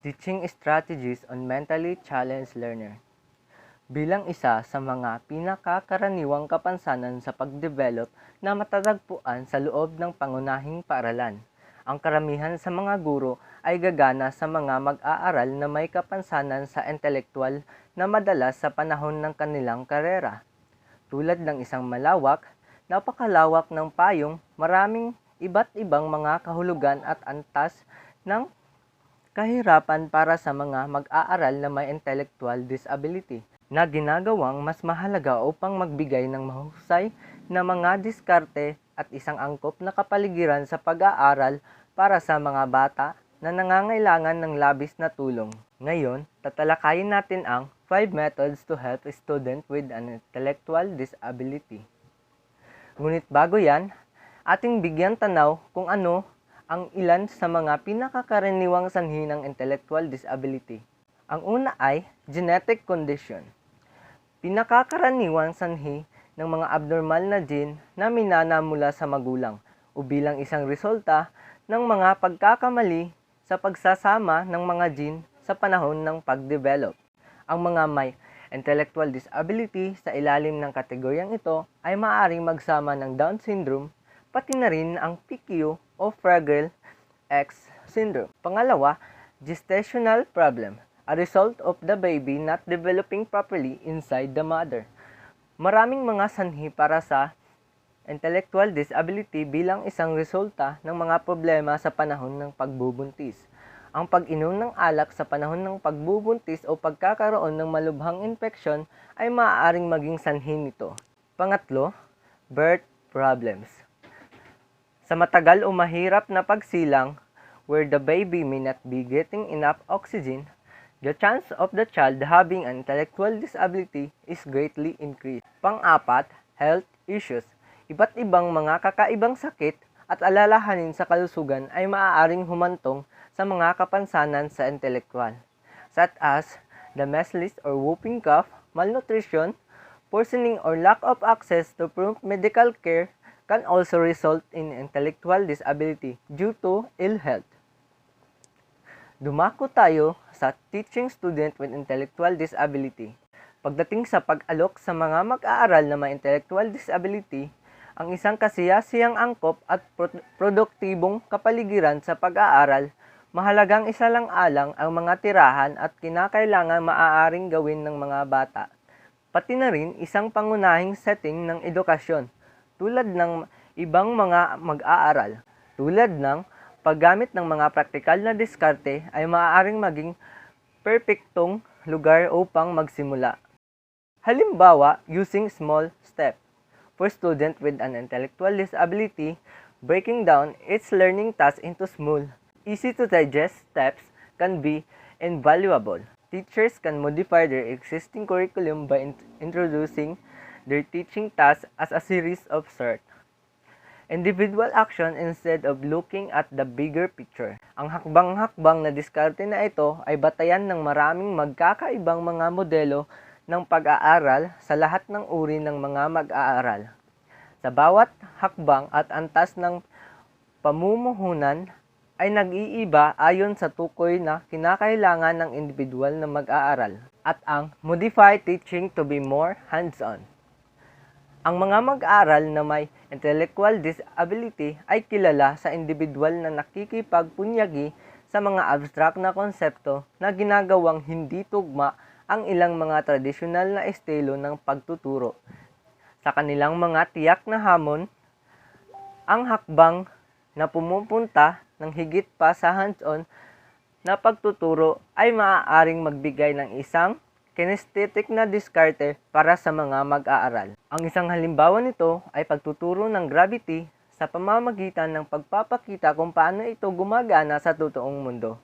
Teaching Strategies on Mentally Challenged Learner. Bilang isa sa mga pinakakaraniwang kapansanan sa pagdevelop na matatagpuan sa loob ng pangunahing paaralan, ang karamihan sa mga guro ay gagana sa mga mag-aaral na may kapansanan sa intelektual na madalas sa panahon ng kanilang karera. Tulad ng isang napakalawak ng payong, maraming iba't ibang mga kahulugan at antas ng kahirapan para sa mga mag-aaral na may intellectual disability na ginagawang mas mahalaga upang magbigay ng mahusay na mga diskarte at isang angkop na kapaligiran sa pag-aaral para sa mga bata na nangangailangan ng labis na tulong. Ngayon, tatalakayin natin ang 5 methods to help a student with an intellectual disability. Ngunit bago yan, ating bigyan tanaw kung ano ang ilan sa mga pinakakaraniwang sanhi ng intellectual disability. Ang una ay genetic condition. Pinakakaraniwang sanhi ng mga abnormal na gene na minana mula sa magulang o bilang isang resulta ng mga pagkakamali sa pagsasama ng mga gene sa panahon ng pagdevelop. Ang mga may intellectual disability sa ilalim ng kategoryang ito ay maaaring magsama ng Down syndrome, pati na rin ang PQ o Fragile X syndrome. Pangalawa, gestational problem, a result of the baby not developing properly inside the mother. Maraming mga sanhi para sa intellectual disability bilang isang resulta ng mga problema sa panahon ng pagbubuntis. Ang pag-inom ng alak sa panahon ng pagbubuntis o pagkakaroon ng malubhang infeksyon ay maaaring maging sanhi nito. Pangatlo, birth problems. Sa matagal o mahirap na pagsilang, where the baby may not be getting enough oxygen, the chance of the child having an intellectual disability is greatly increased. Pang-apat, health issues. Iba't ibang mga kakaibang sakit at alalahanin sa kalusugan ay maaaring humantong sa mga kapansanan sa intelektual, such as the measles or whooping cough, malnutrition, poisoning or lack of access to prompt medical care can also result in intellectual disability due to ill health. Dumako tayo sa teaching student with intellectual disability. Pagdating sa pag-alok sa mga mag-aaral na may intellectual disability, ang isang kasiyasiyang angkop at produktibong kapaligiran sa pag-aaral, mahalagang isalang-alang ang mga tirahan at kinakailangan maaaring gawin ng mga bata. Pati na rin isang pangunahing setting ng edukasyon, tulad ng ibang mga mag-aaral, tulad ng paggamit ng mga praktikal na diskarte ay maaaring maging perpektong lugar upang magsimula. Halimbawa, using small step. For student with an intellectual disability, breaking down its learning task into small, easy-to-digest steps can be invaluable. Teachers can modify their existing curriculum by introducing their teaching tasks as a series of short, individual action instead of looking at the bigger picture. Ang hakbang-hakbang na diskarte na ito ay batayan ng maraming magkakaibang mga modelo ng pag-aaral sa lahat ng uri ng mga mag-aaral. Sa bawat hakbang at antas ng pamumuhunan ay nag-iiba ayon sa tukoy na kinakailangan ng individual na mag-aaral at ang modify teaching to be more hands-on. Ang mga mag-aaral na may intellectual disability ay kilala sa individual na nakikipagpunyagi sa mga abstract na konsepto na ginagawang hindi tugma ang ilang mga tradisyonal na estilo ng pagtuturo. Sa kanilang mga tiyak na hamon, ang hakbang na pumupunta ng higit pa sa hands-on na pagtuturo ay maaaring magbigay ng isang kinesthetic na diskarte para sa mga mag-aaral. Ang isang halimbawa nito ay pagtuturo ng gravity sa pamamagitan ng pagpapakita kung paano ito gumagana sa totoong mundo,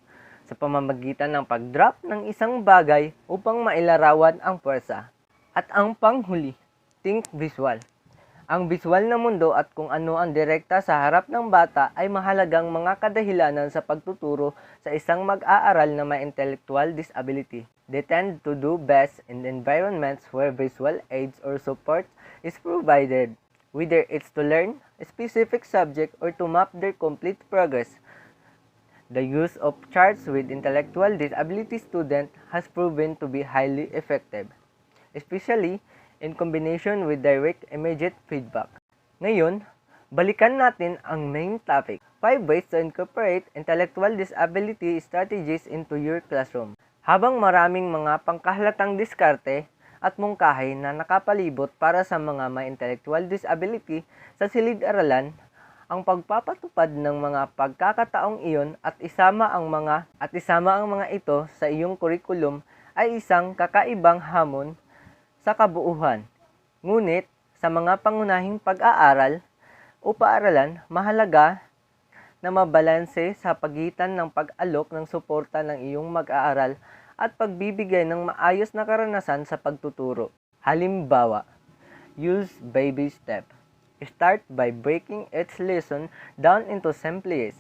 sa pamamagitan ng pag-drop ng isang bagay upang mailarawan ang puwersa. At ang panghuli, think visual. Ang visual na mundo at kung ano ang direkta sa harap ng bata ay mahalagang mga kadahilanan sa pagtuturo sa isang mag-aaral na may intellectual disability. They tend to do best in environments where visual aids or support is provided, whether it's to learn a specific subject or to map their complete progress. The use of charts with intellectual disability students has proven to be highly effective, especially in combination with direct immediate feedback. Ngayon, balikan natin ang main topic, 5 ways to incorporate intellectual disability strategies into your classroom. Habang maraming mga pangkahalatang diskarte at mungkahi na nakapalibot para sa mga may intellectual disability sa silid-aralan, ang pagpapatupad ng mga pagkakataong iyon at isama ang mga ito sa iyong kurikulum ay isang kakaibang hamon sa kabuuhan. Ngunit sa mga pangunahing pag-aaral o paaralan, mahalaga na mabalanse sa pagitan ng pag-alok ng suporta ng iyong mag-aaral at pagbibigay ng maayos na karanasan sa pagtuturo. Halimbawa, use baby step. Start by breaking each lesson down into simplest.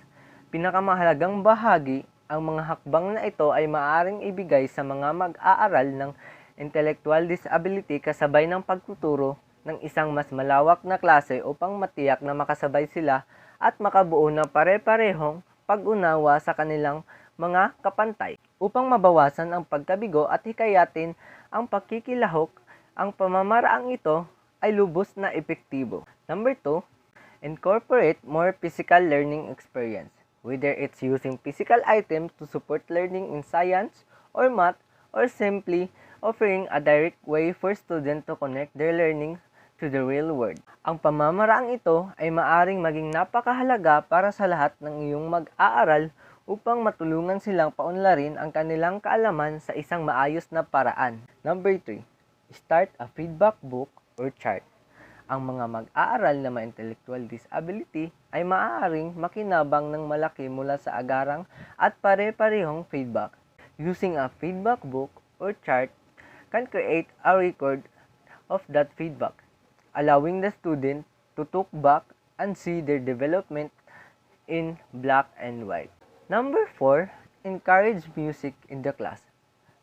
Pinakamahalagang bahagi, ang mga hakbang na ito ay maaaring ibigay sa mga mag-aaral ng intellectual disability kasabay ng pagtuturo ng isang mas malawak na klase upang matiyak na makasabay sila at makabuo ng pare-parehong pag-unawa sa kanilang mga kapantay. Upang mabawasan ang pagkabigo at hikayatin ang pakikilahok, ang pamamaraang ito ay lubos na epektibo. Number 2, incorporate more physical learning experience. Whether it's using physical items to support learning in science or math, or simply offering a direct way for students to connect their learning to the real world. Ang pamamaraang ito ay maaring maging napakahalaga para sa lahat ng iyong mag-aaral upang matulungan silang paunlarin ang kanilang kaalaman sa isang maayos na paraan. Number 3, start a feedback book or chart. Ang mga mag-aaral na may intellectual disability ay maaaring makinabang ng malaki mula sa agarang at pare-parehong feedback. Using a feedback book or chart can create a record of that feedback, allowing the student to look back and see their development in black and white. Number 4, encourage music in the class.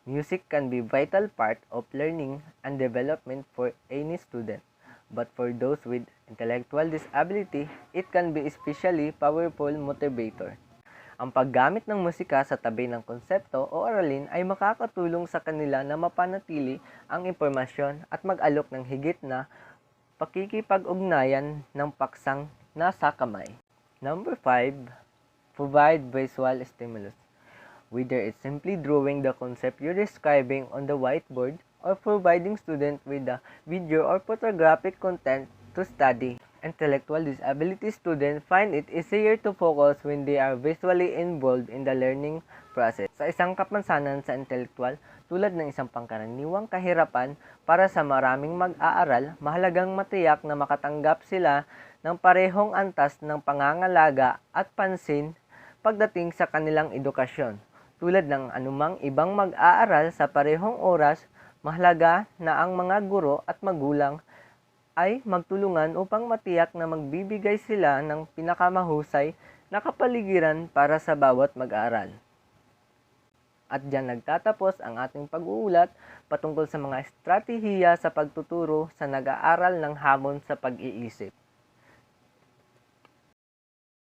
Music can be a vital part of learning and development for any student. But for those with intellectual disability, it can be especially powerful motivator. Ang paggamit ng musika sa tabi ng konsepto o aralin ay makakatulong sa kanila na mapanatili ang impormasyon at mag-alok ng higit na pakikipag-ugnayan ng paksang nasa kamay. Number 5, provide visual stimulus. Whether it's simply drawing the concept you're describing on the whiteboard or providing students with the video or photographic content to study. Intellectual disability students find it easier to focus when they are visually involved in the learning process. Sa isang kapansanan sa intellectual, tulad ng isang pangkaraniwang kahirapan para sa maraming mag-aaral, mahalagang matiyak na makatanggap sila ng parehong antas ng pangangalaga at pansin pagdating sa kanilang edukasyon. Tulad ng anumang ibang mag-aaral sa parehong oras, mahalaga na ang mga guro at magulang ay magtulungan upang matiyak na magbibigay sila ng pinakamahusay na kapaligiran para sa bawat mag-aaral. At diyan nagtatapos ang ating pag-uulat patungkol sa mga estratehiya sa pagtuturo sa nag-aaral ng hamon sa pag-iisip.